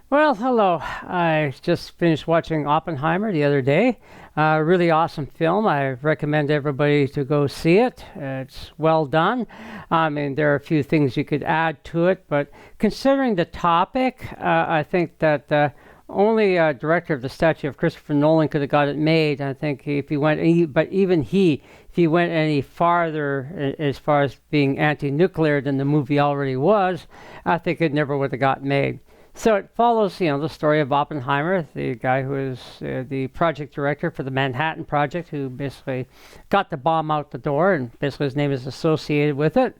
Well, hello. I just finished watching Oppenheimer the other day. Really awesome film. I recommend everybody to go see it. It's well done. I mean, there are a few things you could add to it, but considering the topic, I think that only director of the statue of Christopher Nolan could have got it made. I think if he went, but even he, if he went any farther as far as being anti-nuclear than the movie already was, I think it never would have got made. So it follows, the story of Oppenheimer, the guy who is the project director for the Manhattan Project, who basically got the bomb out the door, and basically his name is associated with it.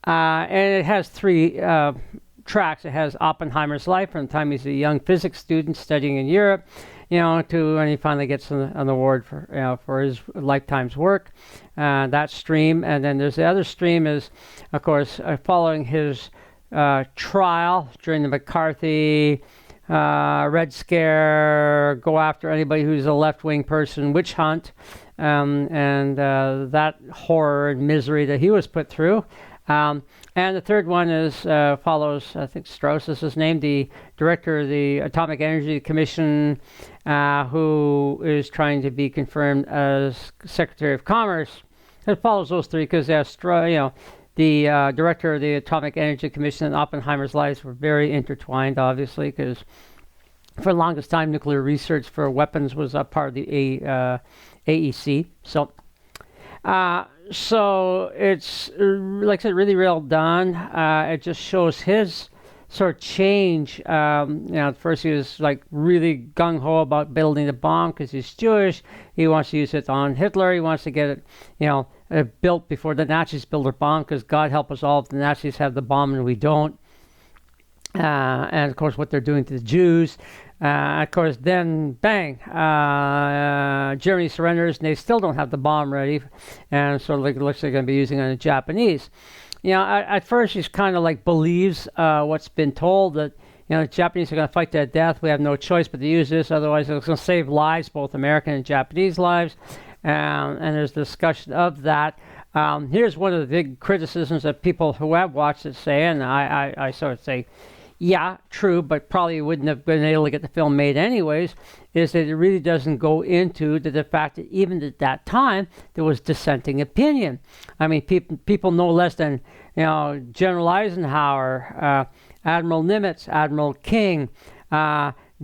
And it has three tracks. It has Oppenheimer's life from the time he's a young physics student studying in Europe, to when he finally gets an award for his lifetime's work. That stream, and then there's the other stream is, of course, following his trial during the McCarthy Red Scare, go after anybody who's a left-wing person, witch hunt, and that horror and misery that he was put through. And the third one is follows, I think Strauss is his name, the director of the Atomic Energy Commission, who is trying to be confirmed as Secretary of Commerce. It follows those three because the director of the Atomic Energy Commission and Oppenheimer's lives were very intertwined, obviously, because for the longest time, nuclear research for weapons was a part of the AEC. So it's, like I said, really well done. It just shows his sort of change. At first he was like really gung-ho about building the bomb because he's Jewish. He wants to use it on Hitler. He wants to get it, built before the Nazis build their bomb, because God help us all if the Nazis have the bomb and we don't. And of course what they're doing to the Jews. Of course, then bang, Germany surrenders and they still don't have the bomb ready, and so it looks like they're going to be using it on the Japanese. At first he's kind of like believes what's been told, that the Japanese are going to fight to the death. We have no choice but to use this, otherwise it's going to save lives, both American and Japanese lives. And there's discussion of that. Here's one of the big criticisms that people who have watched it say, and I sort of say, yeah, true, but probably wouldn't have been able to get the film made anyways, is that it really doesn't go into the fact that even at that time, there was dissenting opinion. I mean, people no less than, General Eisenhower, Admiral Nimitz, Admiral King,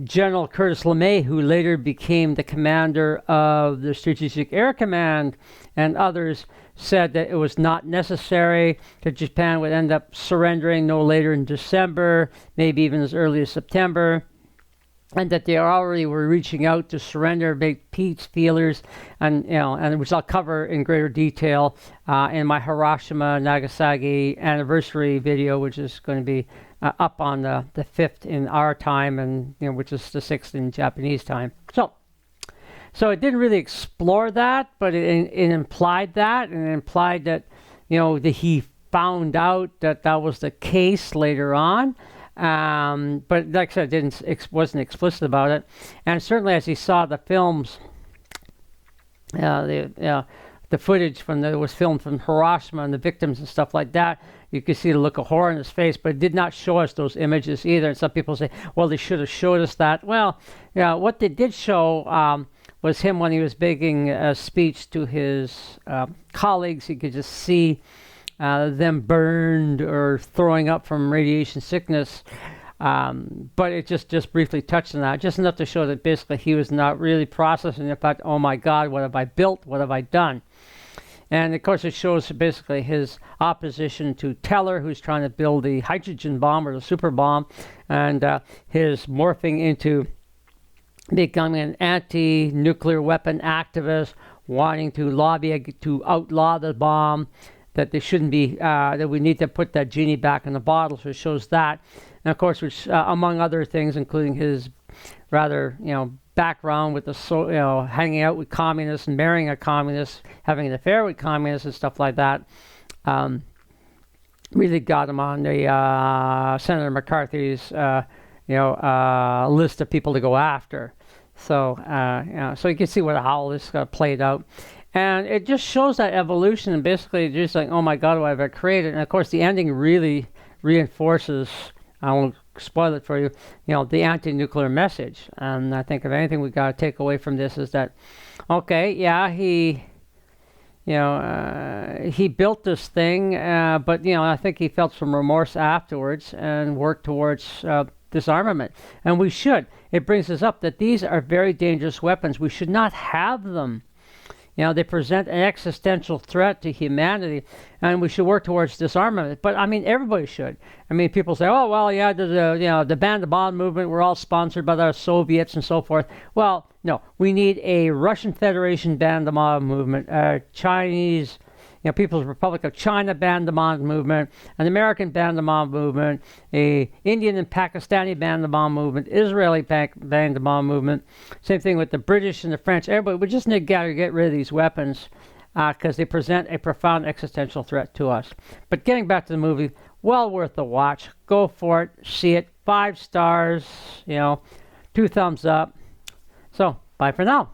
General Curtis LeMay, who later became the commander of the Strategic Air Command, and others said that it was not necessary, that Japan would end up surrendering no later in December, maybe even as early as September, and that they already were reaching out to surrender, make peace feelers, and which I'll cover in greater detail in my Hiroshima Nagasaki anniversary video, which is going to be up on the 5th in our time, and which is the 6th in Japanese time. So it didn't really explore that, but it implied that, and it implied that, that he found out that that was the case later on. But like I said, wasn't explicit about it. And certainly as he saw the films, the footage that was filmed from Hiroshima and the victims and stuff like that, you could see the look of horror in his face, but it did not show us those images either. And some people say, well, they should have showed us that. Well, what they did show was him when he was making a speech to his colleagues. You could just see them burned or throwing up from radiation sickness. But it just briefly touched on that, just enough to show that basically he was not really processing the fact, oh my God, what have I built? What have I done? And of course it shows basically his opposition to Teller, who's trying to build the hydrogen bomb or the super bomb, and his morphing into becoming an anti-nuclear weapon activist, wanting to lobby to outlaw the bomb, that they shouldn't be, that we need to put that genie back in the bottle. So it shows that. And of course, which among other things, including his rather, background with the, hanging out with communists and marrying a communist, having an affair with communists and stuff like that, really got him on the Senator McCarthy's, list of people to go after. So, so you can see how all this got played out. And it just shows that evolution, and basically just like, oh my God, what have I created? And of course, the ending really reinforces, I won't spoil it for you. The anti-nuclear message. And I think if anything we got to take away from this is that, okay, yeah, he built this thing, but I think he felt some remorse afterwards and worked towards disarmament. And we should. It brings us up that these are very dangerous weapons. We should not have them. They present an existential threat to humanity, and we should work towards disarmament. But I mean, everybody should. I mean, people say, "Oh, well, yeah, the ban the bomb movement. We're all sponsored by the Soviets and so forth." Well, no, we need a Russian Federation ban the bomb movement, Chinese, People's Republic of China ban the bomb movement, an American ban the bomb movement, a Indian and Pakistani ban the bomb movement, Israeli ban the bomb movement. Same thing with the British and the French. Everybody, we just need to get rid of these weapons because they present a profound existential threat to us. But getting back to the movie, well worth the watch. Go for it. See it. 5 stars. 2 thumbs up. So, bye for now.